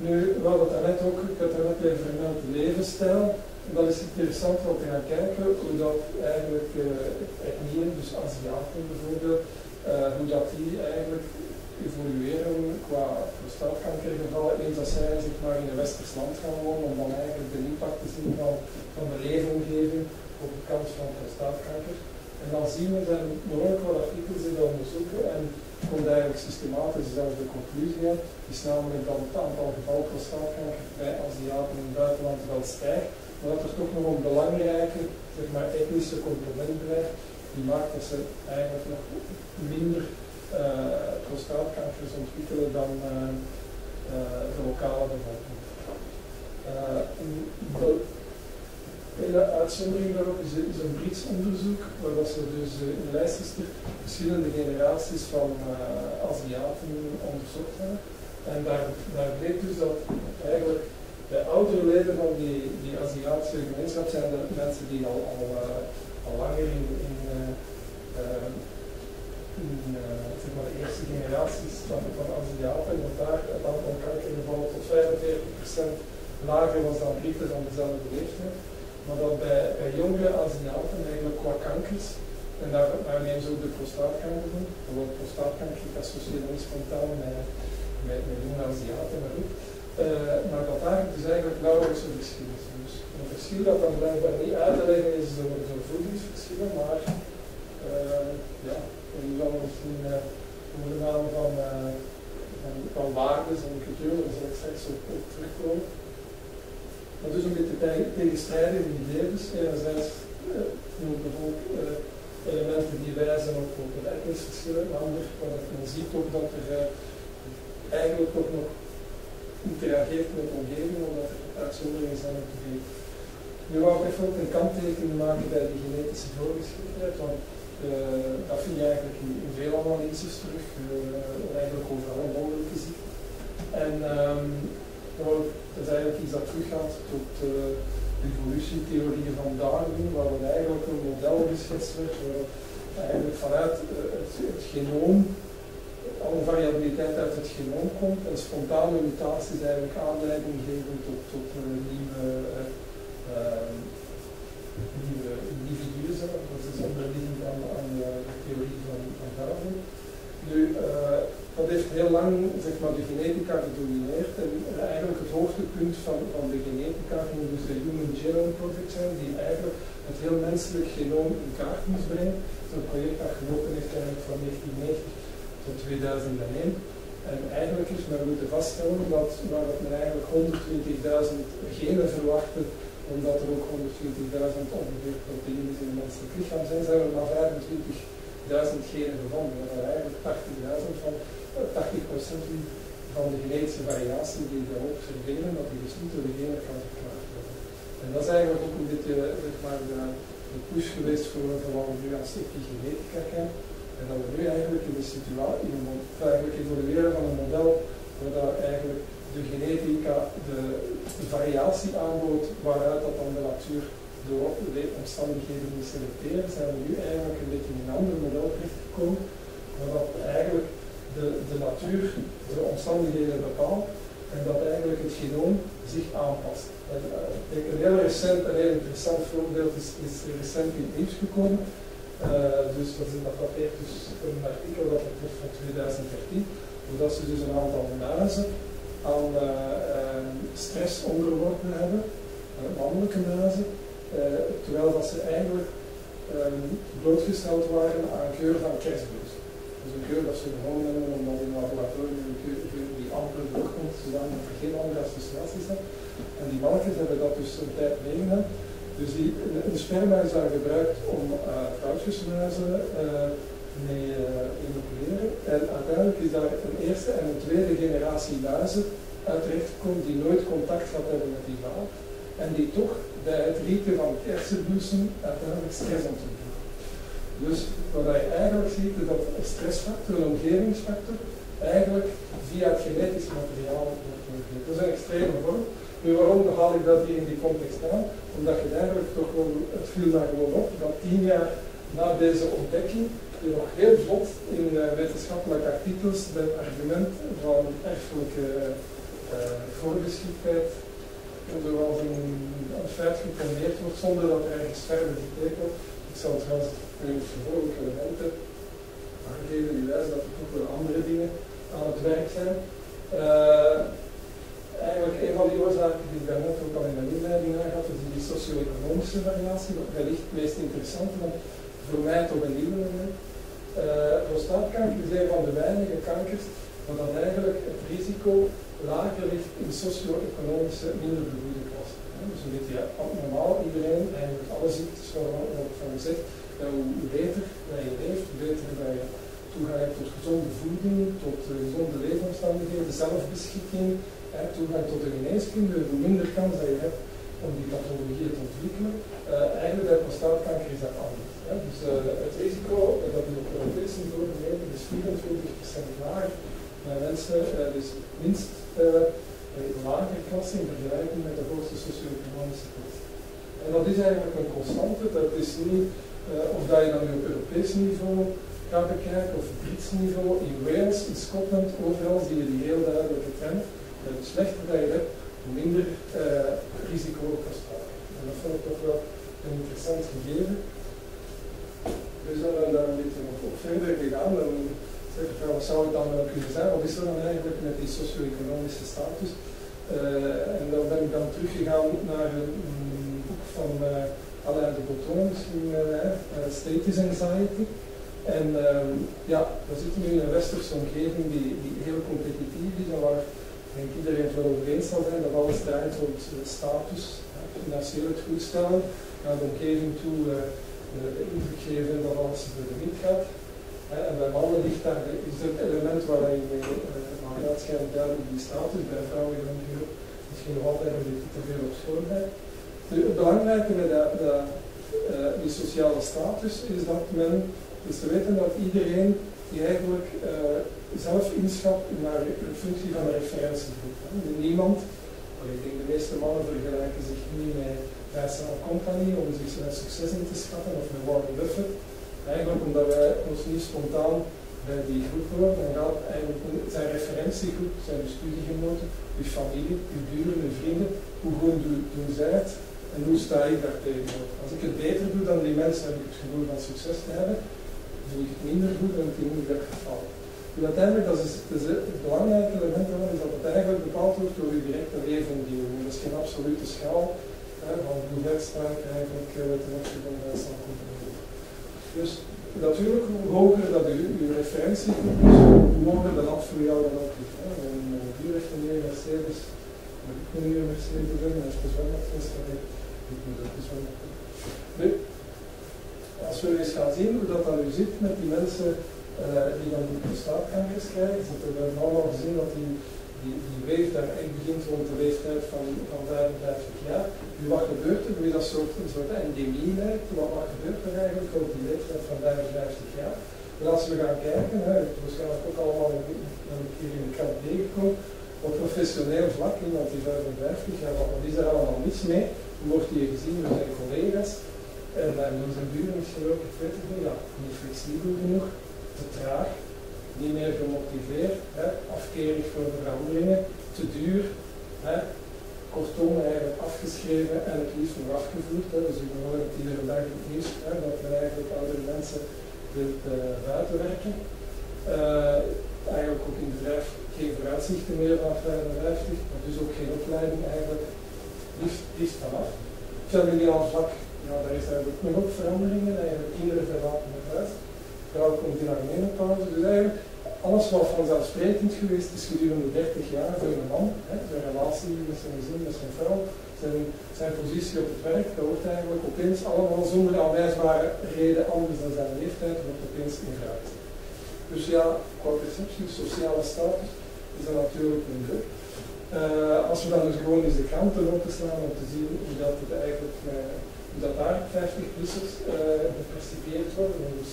Nu, we hadden het net ook, ik had het net even vermeld, de levensstijl. En dat is interessant om te gaan kijken hoe dat eigenlijk etnieën, dus Aziaten bijvoorbeeld, hoe dat die eigenlijk evolueren qua prostaatkankergevallen, eens als zij zeg maar, in een westers land gaan wonen, om dan eigenlijk de impact te zien van de leefomgeving op de kant van prostaatkanker. En dan zien we dan behoorlijk wat artikels in dat onderzoeken en komt eigenlijk systematisch dezelfde conclusie uit, is namelijk dat het aantal gevallen prostaatkanker bij Aziaten in het buitenland wel stijgt, maar dat er toch nog een belangrijke zeg maar, etnische component blijft, die maakt dat ze eigenlijk nog minder prostaatkankers ontwikkelen dan de lokale bevolking. Een uitzondering daarop is een Brits onderzoek, waar ze dus in Leicester verschillende generaties van Aziaten onderzocht hebben. En daar bleek dus dat eigenlijk de oudere leden van die Aziatische gemeenschap zijn de mensen die al langer in zeg maar de eerste generaties van Aziaten, en dat daar het aantal kankergevallen tot 45% lager was dan Britten van dezelfde leeftijd. Maar dat bij jongere Aziaten eigenlijk qua kankers, en daar nemen ze ook de prostaatkanker doen, want prostaatkanker associeert niet spontaan met jonge Aziaten, maar goed. Maar dat daar dus eigenlijk nauwelijks een verschil is. Dus een verschil dat dan blijkbaar niet uit te leggen is door voedingsverschillen, maar ja, we zullen misschien onder de naam van waardes en cultuur, daar zal ik straks op terugkomen. Maar dus een beetje tegenstrijdige gegevens. Enerzijds bijvoorbeeld elementen die wijzen op de etnische verschillen, en anders wat men ziet ook dat er eigenlijk ook nog interageert met de omgeving, omdat er uitzonderingen zijn op de gegeven. Nu wou ik even ook een kanttekening maken bij die genetische voorgeschiedenheid, want dat vind je eigenlijk in veel analyses terug, eigenlijk overal in mogelijke ziekten. En dat is eigenlijk iets dat teruggaat tot de evolutietheorieën van Darwin, waar er eigenlijk een model geschetst werd, waar eigenlijk vanuit het genoom, alle variabiliteit uit het genoom komt en spontane mutaties eigenlijk aanleiding geven tot nieuwe individuen. Dat is onderliggend aan de theorie van Darwin. Nu, dat heeft heel lang zeg maar, de genetica gedomineerd en eigenlijk het hoogtepunt van de genetica ging dus de Human Genome Project zijn, die eigenlijk het heel menselijk genoom in kaart moest brengen. Dat is een project dat gelopen heeft eigenlijk van 1990 tot 2001. En eigenlijk is men moeten vaststellen dat waar men eigenlijk 120.000 genen verwachtte, omdat er ook 120.000 ongeveer proteïnes in het menselijk lichaam zijn, zijn er maar 25.000 genen gevonden. Dat er eigenlijk 80% van de genetische variatie die we observeren, dat die dus niet door de genen kan verklaard worden. En dat is eigenlijk ook een beetje zeg maar, de push geweest voor wat we nu als epigenetica kennen. En dat we nu eigenlijk in de situatie, eigenlijk evolueren van een model waar dat eigenlijk de genetica de variatie aanbood waaruit dat dan de natuur door de omstandigheden moet selecteren, zijn we nu eigenlijk een beetje in een ander model terechtgekomen, waar dat eigenlijk de natuur de omstandigheden bepaalt en dat eigenlijk het genoom zich aanpast. En, een heel recent en heel interessant voorbeeld is recent in het nieuws gekomen. Dus dat dateert dus een artikel dat betreft van 2013, zodat ze dus een aantal muizen aan stress onderworpen hebben, mannelijke muizen, terwijl dat ze eigenlijk blootgesteld waren aan geur van kerstbus. Dus een geur dat ze gewoon hebben omdat in het laboratorium een geur die amper doorkomt, zodat er geen andere associaties zijn. En die mannetjes hebben dat dus een tijd meegenomen. Dus de sperma is daar gebruikt om vrouwtjesmuizen mee inoculeren. En uiteindelijk is daar een eerste en een tweede generatie muizen uit terechtgekomen die nooit contact gehad hebben met die vrouw. En die toch bij het rieten van kersenbloesem uiteindelijk stress ontwikkelen. Dus wat je eigenlijk ziet is dat een stressfactor, een omgevingsfactor, eigenlijk via het genetisch materiaal wordt gegeven. Dat is een extreme vorm. Nu, waarom haal ik dat hier in die context aan? Omdat je eigenlijk toch wel, het viel daar gewoon op, dat 10 jaar na deze ontdekking je nog heel vlot in wetenschappelijke artikels het argument van erfelijke voorbeschiktheid zoals een feit gecombineerd wordt zonder dat er ergens verder gekeken wordt. Ik zal trouwens nu vervolgende elementen aangeven die wijzen dat er toch wel andere dingen aan het werk zijn. Eigenlijk een van die oorzaken die ik daarnet ook al in mijn inleiding aangaf, is die socio-economische variatie, wat wellicht het meest interessante van voor mij toch een nieuwe moment. Prostaatkanker is een van de weinige kankers waar dan eigenlijk het risico lager ligt in socio-economische minder begoede klassen. Dus een beetje normaal, iedereen, eigenlijk alle ziektes waarvan gezegd, hoe beter dat je leeft, hoe beter dat je toegang hebt tot gezonde voeding, tot gezonde leefomstandigheden, zelfbeschikking, toegang tot de geneeskunde, hoe minder kans dat je hebt om die pathologieën te ontwikkelen. Eigenlijk bij prostaatkanker is dat anders. Dus het risico dat is op Europees niveau gemeten is 24% lager bij mensen, dus minst lagere klasse in vergelijking met de hoogste socio-economische klasse. En dat is eigenlijk een constante, dat is niet of dat je dan nu op Europees niveau gaat bekijken of op Brits niveau, in Wales, in Schotland, overal zie je die heel duidelijke trend. Hoe slechter dat je hebt, hoe minder risico op prostaatkanker. En dat vond ik toch wel een interessant gegeven. Dus dan ben ik daar een beetje op verder gegaan. Dan zeg ik, wat zou het dan kunnen zijn? Wat is er dan eigenlijk met die socio-economische status? En dan ben ik dan teruggegaan naar een boek van Alain de Botton, misschien Status Anxiety. En ja, we zitten nu in een westerse omgeving die heel competitief is en waar denk iedereen het wel over eens zal zijn dat alles draait rond status, financieel het goed stellen, naar de omgeving toe de indruk geven dat alles voor de wind gaat. En bij mannen ligt daar is het element waar je mee uitschijnt duidelijk die status, bij vrouwen misschien nog altijd een beetje te veel op schoonheid. Het belangrijke met die sociale status is dat men is te weten dat iedereen die eigenlijk zelf inschat naar een functie van een referentiegroep. Niemand, ik denk de meeste mannen vergelijken zich niet met Vincent Company om zichzelf succes in te schatten of met Warren Buffett. Eigenlijk omdat wij ons niet spontaan bij die groep horen, dan gaat eigenlijk zijn referentiegroep, zijn uw studiegenoten, uw familie, uw buren, uw vrienden, hoe goed doen zij het en hoe sta ik daar tegenover. Als ik het beter doe dan die mensen, heb ik het gevoel van succes te hebben. Doe ik het minder goed, dan heb ik in ieder geval. Dus uiteindelijk, dat is het belangrijke element daarvan, is dat het eigenlijk bepaald wordt door je directe leefomgeving. Dat is geen absolute schaal van hoe ver sta ik eigenlijk ten opzichte van de rest van de compagnie. Dus natuurlijk, hoe hoger dat je referentiegroep is, hoe hoger de lat voor jou dan ook ligt. Mijn buur heeft een nieuwe Mercedes, maar ik moet een nieuwe Mercedes hebben, hij is pas wel nog geïnstalleerd. Ik moet ook eens wel nog doen. Nu, als we eens gaan zien hoe dat dan nu zit met die mensen die dan die prostaatkankers krijgen, we hebben allemaal gezien dat die weef daar echt begint rond de leeftijd van 55 jaar. Nu wat gebeurt er? Nu dat een soort endemie lijkt, wat gebeurt er eigenlijk op die leeftijd van 55 jaar? En als we gaan kijken, het waarschijnlijk ook allemaal een keer in de krant tegenkomen, op professioneel vlak, iemand die 55 jaar, wat is er allemaal niets mee? Hoe wordt hier gezien door zijn collega's? En door zijn buren misschien ook, ik weet het niet, ja, niet flexibel genoeg, te traag, niet meer gemotiveerd, afkerig voor veranderingen, te duur, kortom eigenlijk afgeschreven en het liefst nog afgevoerd. Dus we horen het iedere dag het nieuws, dat men eigenlijk oudere mensen wilt buiten werken. Eigenlijk ook in het bedrijf geen vooruitzichten meer van 55, maar dus ook geen opleiding eigenlijk, liefst vanaf. Familiaal vlak, ja, daar is eigenlijk nog ook veranderingen, eigenlijk kinderen verlaten het huis. Vrouw komt in haar menopauze, dus eigenlijk alles wat vanzelfsprekend geweest is gedurende 30 jaar voor een man, zijn relatie met zijn gezin, met zijn vrouw, zijn positie op het werk, dat wordt eigenlijk opeens allemaal zonder aanwijsbare reden anders dan zijn leeftijd, wordt opeens in vraag. Dus ja, qua perceptie, sociale status, is dat natuurlijk een druk. Als we dan dus gewoon eens de kranten openslaan om te zien hoe dat het eigenlijk, hoe dat daar 50-plussers gepercipieerd worden, dus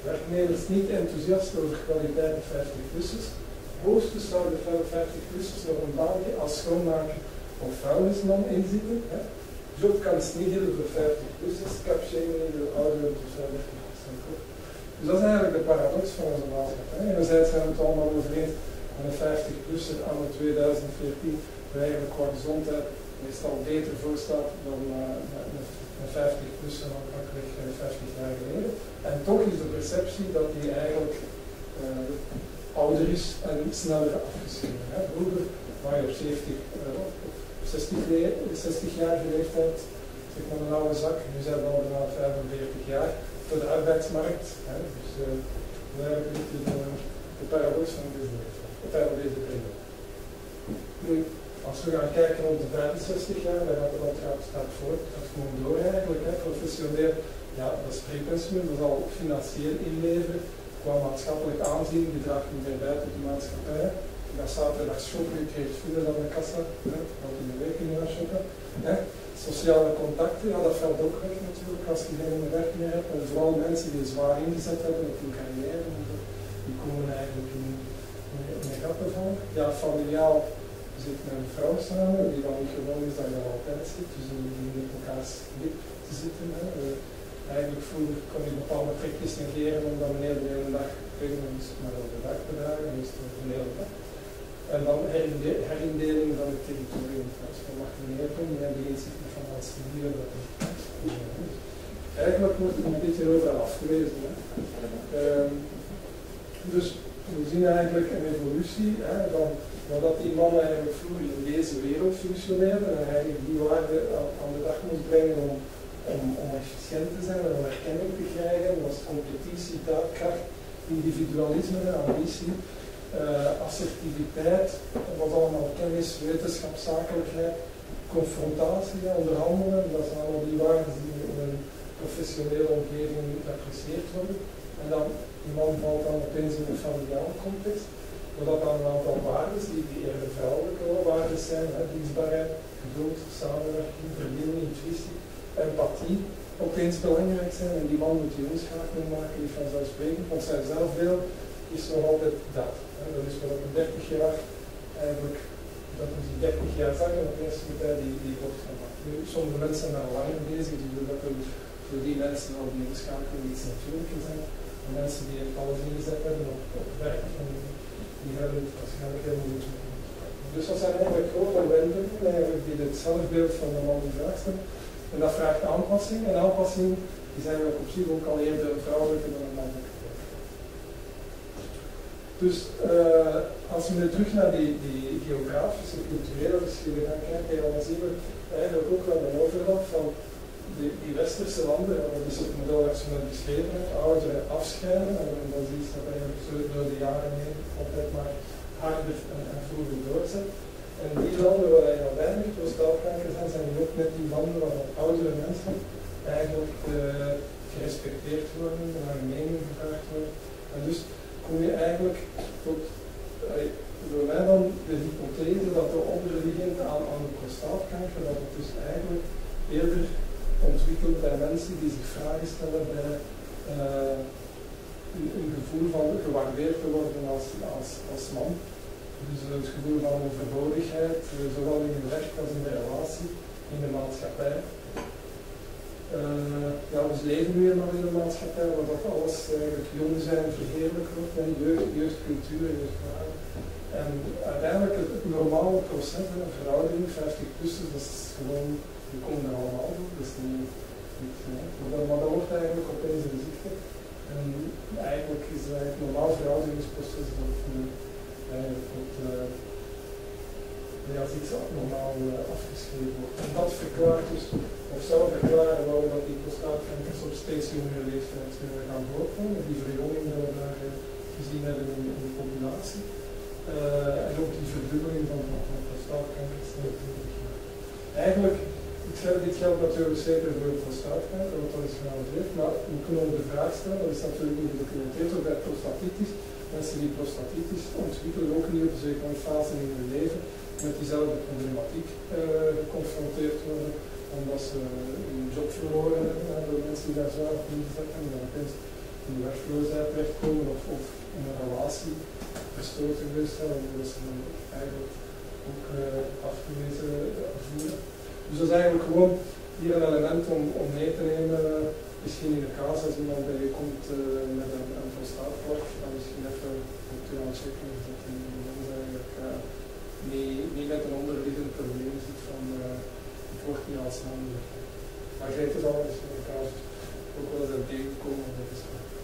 werknemers niet enthousiast over kwaliteit 50-plussers. Hoogstens zouden 50-plussers nog een baantje als schoonmaker of vuilnisman inzitten. Job kan sneeden voor 50-plussers, capshaming door ouderen tot 50%. Dus dat is eigenlijk de paradox van onze maatschappij. Enerzijds zijn we het allemaal over eens En een 50-plusser anno 2014 waar eigenlijk qua gezondheid meestal beter voor staat dan een 50-plusser aanvankelijk 50 jaar geleden. En toch is de perceptie dat die eigenlijk ouder is en sneller afgeschreven. Vroeger waar je op 60-jarige leeftijd zeg maar een oude zak, nu zijn we al bijna 45 jaar voor de arbeidsmarkt. Dus eigenlijk ligt de paradox van deze periode. Nu, als we gaan kijken rond de 65 jaar, dan gaat het al staat voort, dat is gewoon door eigenlijk. Professioneel, ja, dat is prepensioen, dat zal financieel inleveren. Qua maatschappelijk aanzien, die draagt niet meer bij tot de maatschappij. Dat zaterdag shoppen, je krijgt vinden aan de kassa, dat in de week niet gaan shoppen. Sociale contacten, ja, dat valt ook weg natuurlijk als je geen werk meer hebt. En vooral mensen die zwaar ingezet hebben op hun carrière, die komen eigenlijk in gaten van. Ja, familiaal zit met een vrouw samen, die dan niet gewoon is dat je er altijd zit, dus die met elkaars lip te zitten. Eigenlijk vroeger kon je bepaalde trekjes negeren omdat meneer de hele dag tegen ons maar op de dag bedragen, dus de hele dag. En dan herindeling van het territorium. Als je mag meneer doen, dan begint zich met van als dieren. Eigenlijk wordt het een beetje overal afgewezen. Dus we zien eigenlijk een evolutie van dat die mannen eigenlijk vroeger in deze wereld functioneerden en eigenlijk die waarde aan de dag moest brengen om efficiënt te zijn en om erkenning te krijgen, was competitie, daadkracht, individualisme, ambitie, assertiviteit, wat allemaal kennis, wetenschap, zakelijkheid, confrontatie, onderhandelen, dat zijn allemaal die waarden die in een professionele omgeving geapprecieerd worden. En dan, die man valt dan opeens in een familiale context, doordat dan een aantal waarden, die eerder vrouwelijke waarden zijn, dienstbaarheid, geduld, samenwerking, verbinding, intuïtie, empathie, opeens belangrijk zijn. En die man moet die omschakeling maken, die vanzelfsprekend, want zijn zelfbeeld is nog altijd dat. Dat is wat op 30 jaar eigenlijk, dat is die 30 jaar zag en opeens moet hij die wordt gemaakt. Nu, sommige mensen zijn daar al langer bezig, dus dat er voor die mensen al die omschakeling iets natuurlijker zijn. En mensen die het alles ingezet hebben op werk, die hebben het waarschijnlijk helemaal goed doen. Dus dat zijn eigenlijk grote wendingen die het zelfbeeld van de man die vraagt stellen. En dat vraagt aanpassing. En aanpassing is eigenlijk op zich ook al eerder een vrouwelijke dan een mannelijke. Dus als we nu terug naar die geografische, culturele verschillen gaan kijken, dan zien we eigenlijk ook wel een overlap van die westerse landen. Dat is het model dat ze net beschreven hebben, ouderen afscheiden. En dat is iets dat eigenlijk zo door de jaren heen altijd maar harder en vroeger doorzet. En die landen waar er weinig prostaatkanker zijn, zijn ook net die landen waar oudere mensen eigenlijk gerespecteerd worden, naar hun mening gevraagd worden. En dus kom je eigenlijk tot, voor mij dan, de hypothese dat de onderliggend aan de prostaatkanker, dat het dus eigenlijk eerder ontwikkelt bij mensen die zich vragen stellen bij een gevoel van gewaardeerd te worden als man. Dus het gevoel van overbodigheid, zowel in je werk als in de relatie, in de maatschappij. Ja, we leven nu eenmaal in een maatschappij waar dat alles eigenlijk jong zijn verheerlijk wordt, jeugdcultuur, jeugdwaarden. En uiteindelijk het normale proces, een veroudering, 50-plussers, dat is gewoon, die komen er allemaal door, dus niet maar dat wordt eigenlijk opeens in zichte. En eigenlijk is het normaal verouderingsproces dat als iets abnormaal afgeschreven wordt. En dat verklaart dus, of zou verklaren waarom dat die prostaatkankers op steeds jongere leeftijd gaan voorkomen. Die verjonging die we daar gezien hebben in de populatie. En ook die verdubbeling van prostaatkankers. Eigenlijk, dit geldt natuurlijk zeker voor de prostaatkanker, want dat is geanalyseerd, maar we kunnen ook de vraag stellen, dat is natuurlijk niet gedocumenteerd, ook bij prostatitis. Mensen die prostatitis ontwikkelen ook niet op een zekere fase in hun leven met diezelfde problematiek geconfronteerd worden, omdat ze hun job verloren hebben, door mensen die daar zwaar op ingezet hebben, dan opeens in de werkloosheid terechtkomen of in een relatie verstoten geweest zijn, omdat ze eigenlijk ook afgewezen voelen. Dus dat is eigenlijk gewoon hier een element om mee te nemen. Misschien in de casus als iemand bij je komt met een prostaatklacht, dan misschien even moet je aan checken of dat in de niet met een onderliggend probleem zit van het wordt niet als handig. Maar jij is al eens in elkaar ook wel eens uit tegenkomen, dat is waar.